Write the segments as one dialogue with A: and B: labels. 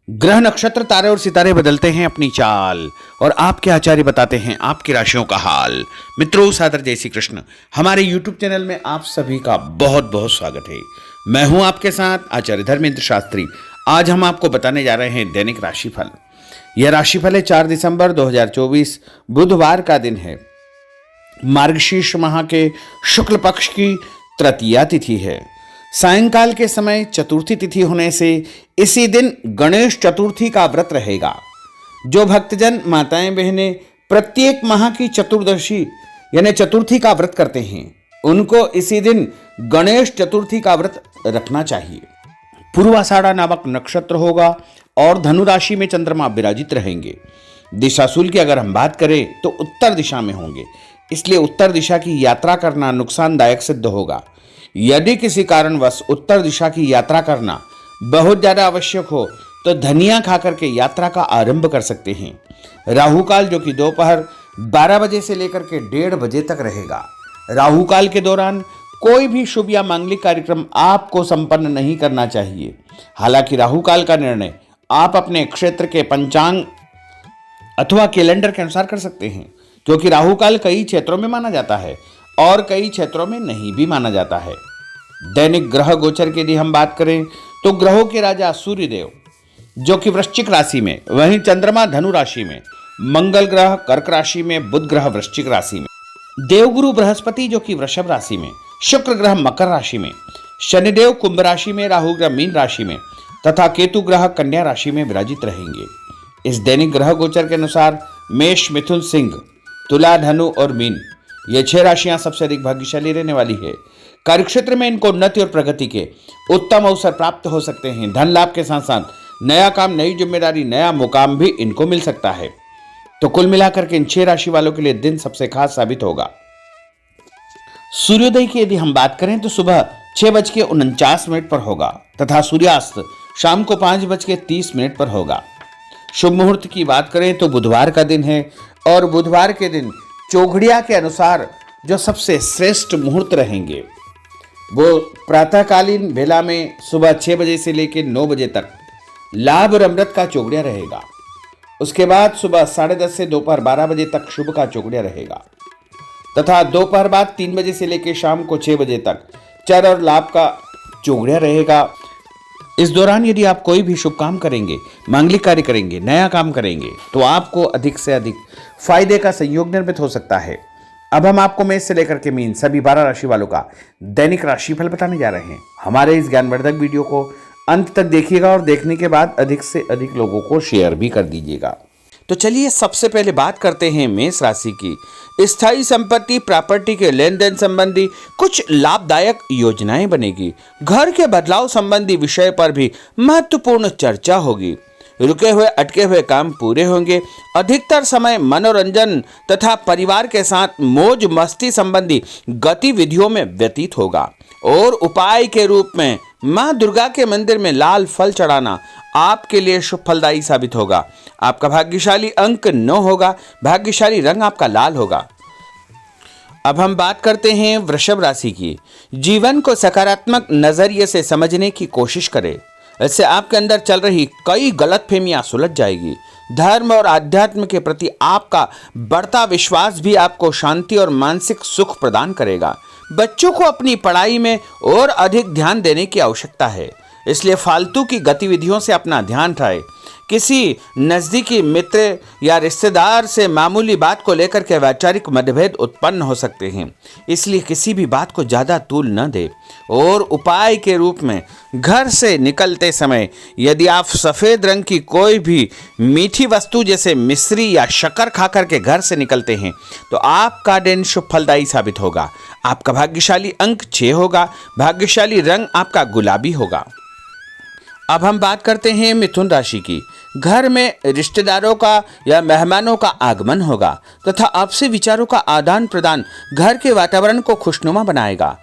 A: ग्रह नक्षत्र तारे और सितारे बदलते हैं अपनी चाल और आपके आचार्य बताते हैं आपकी राशियों का हाल। मित्रों, सादर जय श्री कृष्ण। हमारे YouTube चैनल में आप सभी का बहुत बहुत स्वागत है। मैं हूं आपके साथ आचार्य धर्मेंद्र शास्त्री। आज हम आपको बताने जा रहे हैं दैनिक राशिफल। यह राशिफल है 4 दिसंबर 2024 बुधवार का दिन है। मार्गशीर्ष माह के शुक्ल पक्ष की तृतीया तिथि है। सायंकाल के समय चतुर्थी तिथि होने से इसी दिन गणेश चतुर्थी का व्रत रहेगा। जो भक्तजन माताएं बहनें प्रत्येक माह की चतुर्दशी यानी चतुर्थी का व्रत करते हैं, उनको इसी दिन गणेश चतुर्थी का व्रत रखना चाहिए। पूर्वाषाढ़ा नामक नक्षत्र होगा और धनु राशि में चंद्रमा विराजित रहेंगे। दिशाशूल की अगर हम बात करें तो उत्तर दिशा में होंगे, इसलिए उत्तर दिशा की यात्रा करना नुकसानदायक सिद्ध होगा। यदि किसी कारणवश उत्तर दिशा की यात्रा करना बहुत ज्यादा आवश्यक हो तो धनिया खाकर के यात्रा का आरंभ कर सकते हैं। राहु काल जो कि दोपहर 12 बजे से लेकर के 1:30 बजे तक रहेगा। राहु काल के दौरान कोई भी शुभ या मांगलिक कार्यक्रम आपको संपन्न नहीं करना चाहिए। हालांकि राहु काल का निर्णय आप अपने क्षेत्र के पंचांग अथवा कैलेंडर के अनुसार कर सकते हैं, क्योंकि राहु काल कई क्षेत्रों में माना जाता है और कई क्षेत्रों में नहीं भी माना जाता है। दैनिक ग्रह गोचर की यदि हम बात करें तो ग्रहों के राजा सूर्यदेव जो कि वृश्चिक राशि में, वहीं चंद्रमा धनु राशि में, मंगल ग्रह कर्क राशि में, बुध ग्रह वृश्चिक राशि में, देवगुरु बृहस्पति जो कि वृषभ राशि में, शुक्र ग्रह मकर राशि में, शनिदेव कुंभ राशि में, राहु ग्रह मीन राशि में तथा केतु ग्रह कन्या राशि में विराजित रहेंगे। इस दैनिक ग्रह गोचर के अनुसार मेष, मिथुन, सिंह, तुला, धनु और मीन ये 6 राशियां सबसे अधिक भाग्यशाली रहने वाली है। कार्यक्षेत्र में इनको उन्नति और प्रगति के उत्तम अवसर प्राप्त हो सकते हैं। धन लाभ के साथ साथ नया काम, नई जिम्मेदारी, नया मुकाम भी इनको मिल सकता है। तो कुल मिलाकर के इन 6 राशि वालों के लिए दिन सबसे खास साबित होगा। सूर्योदय की यदि हम बात करें तो सुबह 6:49 पर होगा तथा सूर्यास्त शाम को 5:30 पर होगा। शुभ मुहूर्त की बात करें तो बुधवार का दिन है और बुधवार के दिन चौघड़िया के अनुसार जो सबसे श्रेष्ठ मुहूर्त रहेंगे वो प्रातःकालीन बेला में सुबह 6 बजे से लेकर 9 बजे तक लाभ और अमृत का चौघड़िया रहेगा। उसके बाद सुबह 10:30 से दोपहर 12 बजे तक शुभ का चौघड़िया रहेगा तथा दोपहर बाद 3 बजे से लेकर शाम को 6 बजे तक चर और लाभ का चौघड़िया रहेगा। इस दौरान यदि आप कोई भी शुभ काम करेंगे, मांगलिक कार्य करेंगे, नया काम करेंगे तो आपको अधिक से अधिक फायदे का संयोग निर्मित हो सकता है। अब हम आपको मेष से लेकर के मीन सभी 12 राशि वालों का दैनिक राशिफल बताने जा रहे हैं। हमारे इस ज्ञानवर्धक वीडियो को अंत तक देखिएगा और देखने के बाद अधिक से अधिक लोगों को शेयर भी कर दीजिएगा। तो चलिए सबसे पहले बात करते हैं मेष राशि की। स्थायी संपत्ति, प्रॉपर्टी के लेन देन संबंधी कुछ लाभदायक योजनाएं बनेगी। घर के बदलाव संबंधी विषय पर भी महत्वपूर्ण चर्चा होगी। रुके हुए अटके हुए काम पूरे होंगे। अधिकतर समय मनोरंजन तथा परिवार के साथ मौज मस्ती संबंधी गतिविधियों में व्यतीत होगा और उपाय के रूप में मां दुर्गा के मंदिर में लाल फल चढ़ाना आपके लिए शुभ फलदायी साबित होगा। आपका भाग्यशाली अंक 9 होगा। भाग्यशाली रंग आपका लाल होगा। अब हम बात करते हैं वृषभ राशि की। जीवन को सकारात्मक नजरिए से समझने की कोशिश करें, इससे आपके अंदर चल रही कई गलतफहमियां सुलझ जाएगी। धर्म और आध्यात्म के प्रति आपका बढ़ता विश्वास भी आपको शांति और मानसिक सुख प्रदान करेगा। बच्चों को अपनी पढ़ाई में और अधिक ध्यान देने की आवश्यकता है, इसलिए फालतू की गतिविधियों से अपना ध्यान हटाएं। किसी नजदीकी मित्र या रिश्तेदार से मामूली बात को लेकर के वैचारिक मतभेद उत्पन्न हो सकते हैं, इसलिए किसी भी बात को ज्यादा तूल न दे। और उपाय के रूप में घर से निकलते समय यदि आप सफेद रंग की कोई भी मीठी वस्तु जैसे मिश्री या शक्कर खाकर के घर से निकलते हैं तो आपका दिन शुभ फलदायी साबित होगा। आपका भाग्यशाली अंक 6 होगा। भाग्यशाली रंग आपका गुलाबी होगा। अब हम बात करते हैं मिथुन राशि की। घर में रिश्तेदारों का या मेहमानों का आगमन होगा तथा आपसी विचारों का आदान प्रदान घर के वातावरण को खुशनुमा बनाएगा।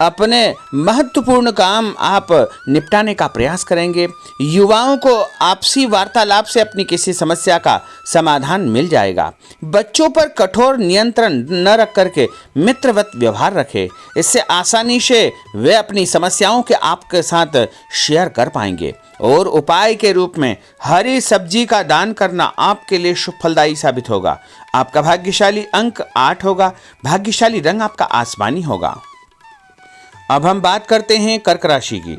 A: अपने महत्वपूर्ण काम आप निपटाने का प्रयास करेंगे। युवाओं को आपसी वार्तालाप से अपनी किसी समस्या का समाधान मिल जाएगा। बच्चों पर कठोर नियंत्रण न रख करके मित्रवत व्यवहार रखें। इससे आसानी से वे अपनी समस्याओं के आपके साथ शेयर कर पाएंगे। और उपाय के रूप में हरी सब्जी का दान करना आपके लिए शुभ फलदायी साबित होगा। आपका भाग्यशाली अंक 8 होगा। भाग्यशाली रंग आपका आसमानी होगा। अब हम बात करते हैं कर्क राशि की।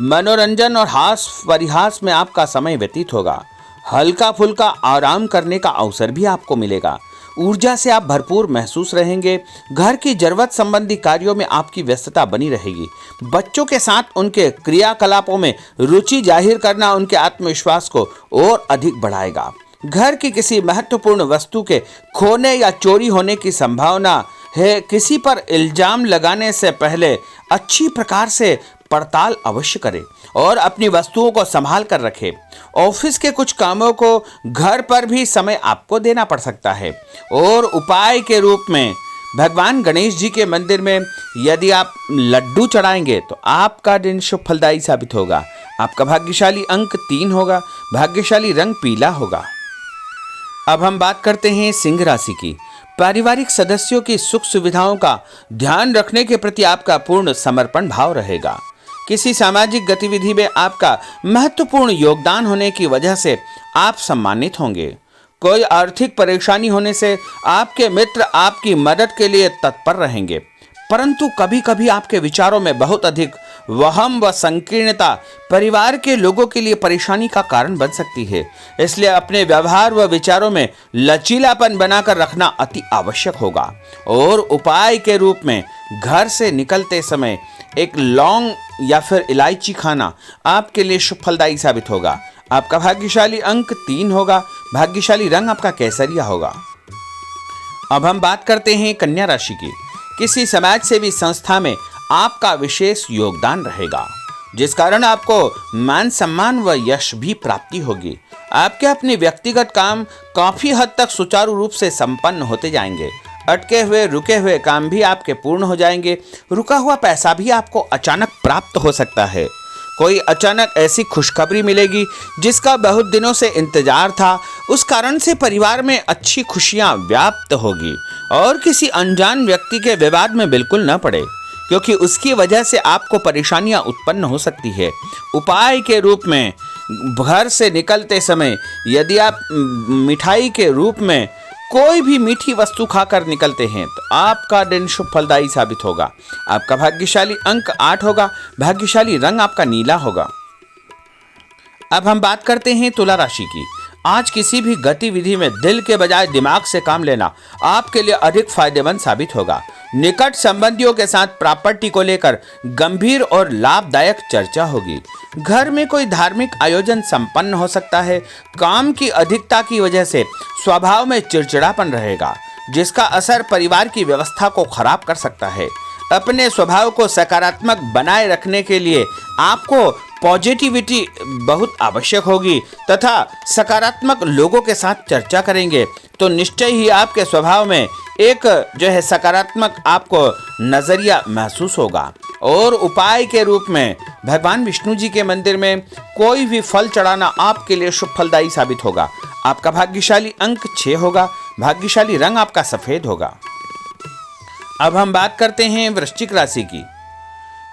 A: मनोरंजन और हास परिहास में आपका समय व्यतीत होगा। हल्का फुल्का आराम करने का अवसर भी आपको मिलेगा। ऊर्जा से आप भरपूर महसूस रहेंगे। घर की जरूरत संबंधी कार्यों में आपकी व्यस्तता बनी रहेगी। बच्चों के साथ उनके क्रियाकलापों में रुचि जाहिर करना उनके आत्मविश्वास को और अधिक बढ़ाएगा। घर की किसी महत्वपूर्ण वस्तु के खोने या चोरी होने की संभावना है। किसी पर इल्जाम लगाने से पहले अच्छी प्रकार से पड़ताल अवश्य करें और अपनी वस्तुओं को संभाल कर रखें। ऑफिस के कुछ कामों को घर पर भी समय आपको देना पड़ सकता है। और उपाय के रूप में भगवान गणेश जी के मंदिर में यदि आप लड्डू चढ़ाएंगे तो आपका दिन शुभ फलदायी साबित होगा। आपका भाग्यशाली अंक 3 होगा। भाग्यशाली रंग पीला होगा। अब हम बात करते हैं सिंह राशि की। पारिवारिक सदस्यों की सुख सुविधाओं का ध्यान रखने के प्रति आपका पूर्ण समर्पण भाव रहेगा। किसी सामाजिक गतिविधि में आपका महत्वपूर्ण योगदान होने की वजह से आप सम्मानित होंगे। कोई आर्थिक परेशानी होने से आपके मित्र आपकी मदद के लिए तत्पर रहेंगे, परंतु कभी कभी आपके विचारों में बहुत अधिक वहम व संकीर्णता परिवार के लोगों के लिए परेशानी का कारण बन सकती है। इसलिए अपने व्यवहार व विचारों में लचीलापन बनाकर रखना अति आवश्यक होगा। और उपाय के रूप में घर से निकलते समय एक लौंग या फिर इलायची खाना आपके लिए शुभ फलदायी साबित होगा। आपका भाग्यशाली अंक 3 होगा। भाग्यशाली रंग आपका केसरिया होगा। अब हम बात करते हैं कन्या राशि की। किसी समाज सेवी संस्था में आपका विशेष योगदान रहेगा, जिस कारण आपको मान सम्मान व यश भी प्राप्ति होगी। आपके अपने व्यक्तिगत काम काफी हद तक सुचारू रूप से संपन्न होते जाएंगे। अटके हुए रुके हुए काम भी आपके पूर्ण हो जाएंगे। रुका हुआ पैसा भी आपको अचानक प्राप्त हो सकता है। कोई अचानक ऐसी खुशखबरी मिलेगी जिसका बहुत दिनों से इंतजार था। उस कारण से परिवार में अच्छी खुशियां व्याप्त होगी। और किसी अनजान व्यक्ति के विवाद में बिल्कुल न पड़े, क्योंकि उसकी वजह से आपको परेशानियां उत्पन्न हो सकती है। उपाय के रूप में घर से निकलते समय यदि आप मिठाई के रूप में कोई भी मीठी वस्तु खाकर निकलते हैं तो आपका दिन शुभ फलदायी साबित होगा। आपका भाग्यशाली अंक 8 होगा। भाग्यशाली रंग आपका नीला होगा। अब हम बात करते हैं तुला राशि की। आज किसी भी गतिविधि में दिल के बजाय दिमाग से काम लेना आपके लिए अधिक फायदेमंद साबित होगा। निकट संबंधियों के साथ प्रॉपर्टी को लेकर गंभीर और लाभदायक चर्चा होगी। घर में कोई धार्मिक आयोजन संपन्न हो सकता है। काम की अधिकता की वजह से स्वभाव में चिड़चिड़ापन रहेगा, जिसका असर परिवार की व्यवस्था को खराब कर सकता है। अपने स्वभाव को सकारात्मक बनाए रखने के लिए आपको पॉजिटिविटी बहुत आवश्यक होगी तथा सकारात्मक लोगों के साथ चर्चा करेंगे तो निश्चय ही आपके स्वभाव में एक सकारात्मक आपको नजरिया महसूस होगा। और उपाय के रूप में भगवान विष्णु जी के मंदिर में कोई भी फल चढ़ाना आपके लिए शुभ फलदायी साबित होगा। आपका भाग्यशाली अंक 6 होगा। भाग्यशाली रंग आपका सफेद होगा। अब हम बात करते हैं वृश्चिक राशि की।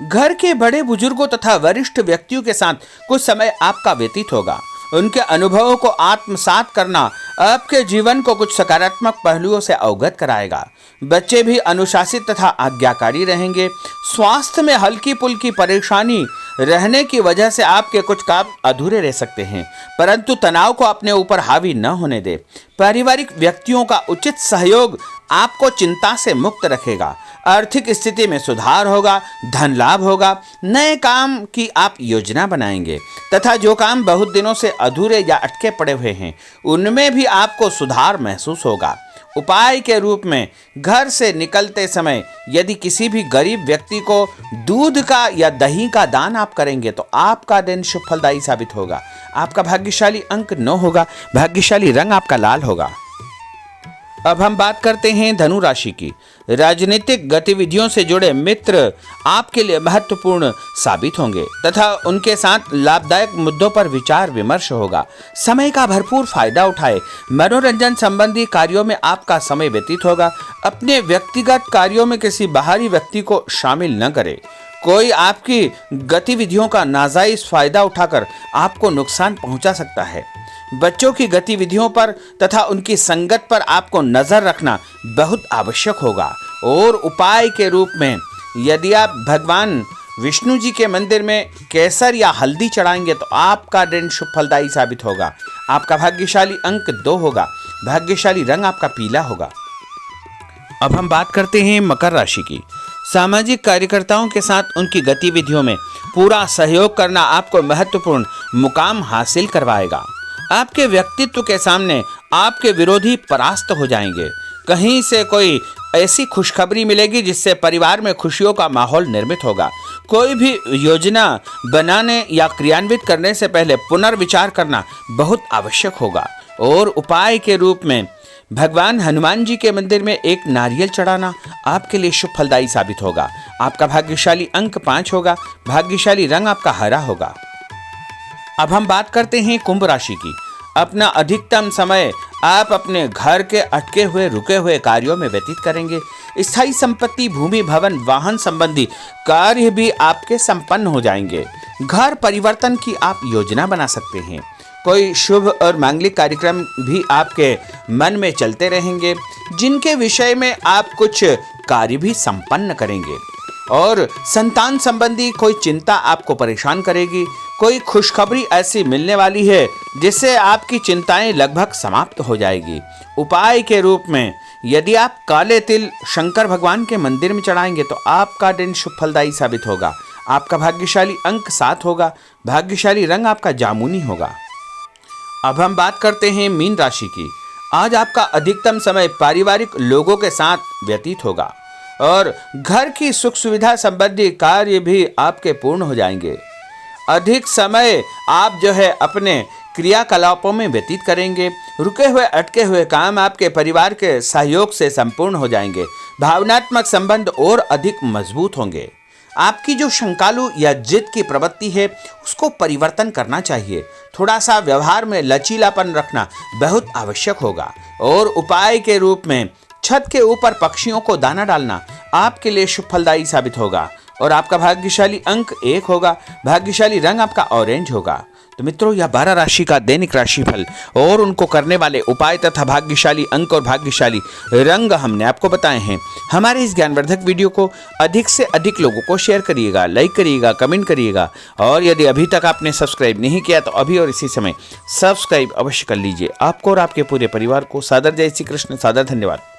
A: घर के बड़े बुजुर्गों तथा वरिष्ठ व्यक्तियों के साथ कुछ समय आपका व्यतीत होगा। उनके अनुभवों को आत्मसात करना आपके जीवन को कुछ सकारात्मक पहलुओं से अवगत कराएगा। बच्चे भी अनुशासित तथा आज्ञाकारी रहेंगे। स्वास्थ्य में हल्की पुल्की परेशानी रहने की वजह से आपके कुछ काम अधूरे रह सकते हैं, परंतु तनाव को अपने ऊपर हावी न होने दे। पारिवारिक व्यक्तियों का उचित सहयोग आपको चिंता से मुक्त रखेगा। आर्थिक स्थिति में सुधार होगा। धन लाभ होगा। नए काम की आप योजना बनाएंगे तथा जो काम बहुत दिनों से अधूरे या अटके पड़े हुए हैं उनमें भी आपको सुधार महसूस होगा। उपाय के रूप में घर से निकलते समय यदि किसी भी गरीब व्यक्ति को दूध का या दही का दान आप करेंगे तो आपका दिन शुभ फलदायी साबित होगा। आपका भाग्यशाली अंक 9 होगा। भाग्यशाली रंग आपका लाल होगा। अब हम बात करते हैं धनु राशि की। राजनीतिक गतिविधियों से जुड़े मित्र आपके लिए महत्वपूर्ण साबित होंगे तथा उनके साथ लाभदायक मुद्दों पर विचार विमर्श होगा। समय का भरपूर फायदा उठाए। मनोरंजन संबंधी कार्यों में आपका समय व्यतीत होगा। अपने व्यक्तिगत कार्यों में किसी बाहरी व्यक्ति को शामिल न करें। कोई आपकी गतिविधियों का नाजायज फायदा उठाकर आपको नुकसान पहुंचा सकता है। बच्चों की गतिविधियों पर तथा उनकी संगत पर आपको नजर रखना बहुत आवश्यक होगा। और उपाय के रूप में यदि आप भगवान विष्णु जी के मंदिर में केसर या हल्दी चढ़ाएंगे तो आपका दिन शुभ फलदायी साबित होगा। आपका भाग्यशाली अंक 2 होगा। भाग्यशाली रंग आपका पीला होगा। अब हम बात करते हैं मकर राशि की। सामाजिक कार्यकर्ताओं के साथ उनकी गतिविधियों में पूरा सहयोग करना आपको महत्वपूर्ण मुकाम हासिल करवाएगा। आपके व्यक्तित्व के सामने आपके विरोधी परास्त हो जाएंगे। कहीं से कोई ऐसी खुशखबरी मिलेगी जिससे परिवार में खुशियों का माहौल निर्मित होगा। कोई भी योजना बनाने या क्रियान्वित करने से पहले पुनर्विचार करना बहुत आवश्यक होगा। और उपाय के रूप में भगवान हनुमान जी के मंदिर में एक नारियल चढ़ाना आपके लिए शुभ फलदायी साबित होगा। आपका भाग्यशाली अंक 5 होगा। भाग्यशाली रंग आपका हरा होगा। अब हम बात करते हैं कुंभ राशि की। अपना अधिकतम समय आप अपने घर के अटके हुए रुके हुए कार्यों में व्यतीत करेंगे। स्थायी संपत्ति, भूमि, भवन, वाहन संबंधी कार्य भी आपके संपन्न हो जाएंगे। घर परिवर्तन की आप योजना बना सकते हैं। कोई शुभ और मांगलिक कार्यक्रम भी आपके मन में चलते रहेंगे, जिनके विषय में आप कुछ कार्य भी संपन्न करेंगे। और संतान संबंधी कोई चिंता आपको परेशान करेगी। कोई खुशखबरी ऐसी मिलने वाली है जिससे आपकी चिंताएं लगभग समाप्त हो जाएगी। उपाय के रूप में यदि आप काले तिल शंकर भगवान के मंदिर में चढ़ाएंगे तो आपका दिन शुभ फलदायी साबित होगा। आपका भाग्यशाली अंक 7 होगा। भाग्यशाली रंग आपका जामुनी होगा। अब हम बात करते हैं मीन राशि की। आज आपका अधिकतम समय पारिवारिक लोगों के साथ व्यतीत होगा और घर की सुख सुविधा संबंधी कार्य भी आपके पूर्ण हो जाएंगे। अधिक समय आप अपने क्रियाकलापों में व्यतीत करेंगे। रुके हुए अटके हुए काम आपके परिवार के सहयोग से संपूर्ण हो जाएंगे। भावनात्मक संबंध और अधिक मजबूत होंगे। आपकी जो शंकालु या जिद की प्रवृत्ति है उसको परिवर्तन करना चाहिए। थोड़ा सा व्यवहार में लचीलापन रखना बहुत आवश्यक होगा। और उपाय के रूप में छत के ऊपर पक्षियों को दाना डालना आपके लिए शुभ फलदायी साबित होगा। और आपका भाग्यशाली अंक 1 होगा। भाग्यशाली रंग आपका ऑरेंज होगा। तो मित्रों, यह 12 राशि का दैनिक राशिफल और उनको करने वाले उपाय तथा भाग्यशाली अंक और भाग्यशाली रंग हमने आपको बताए हैं। हमारे इस ज्ञानवर्धक वीडियो को अधिक से अधिक लोगों को शेयर करिएगा, लाइक करिएगा, कमेंट करिएगा। और यदि अभी तक आपने सब्सक्राइब नहीं किया तो अभी और इसी समय सब्सक्राइब अवश्य कर लीजिए। आपको और आपके पूरे परिवार को सादर जय श्री कृष्ण, सादर धन्यवाद।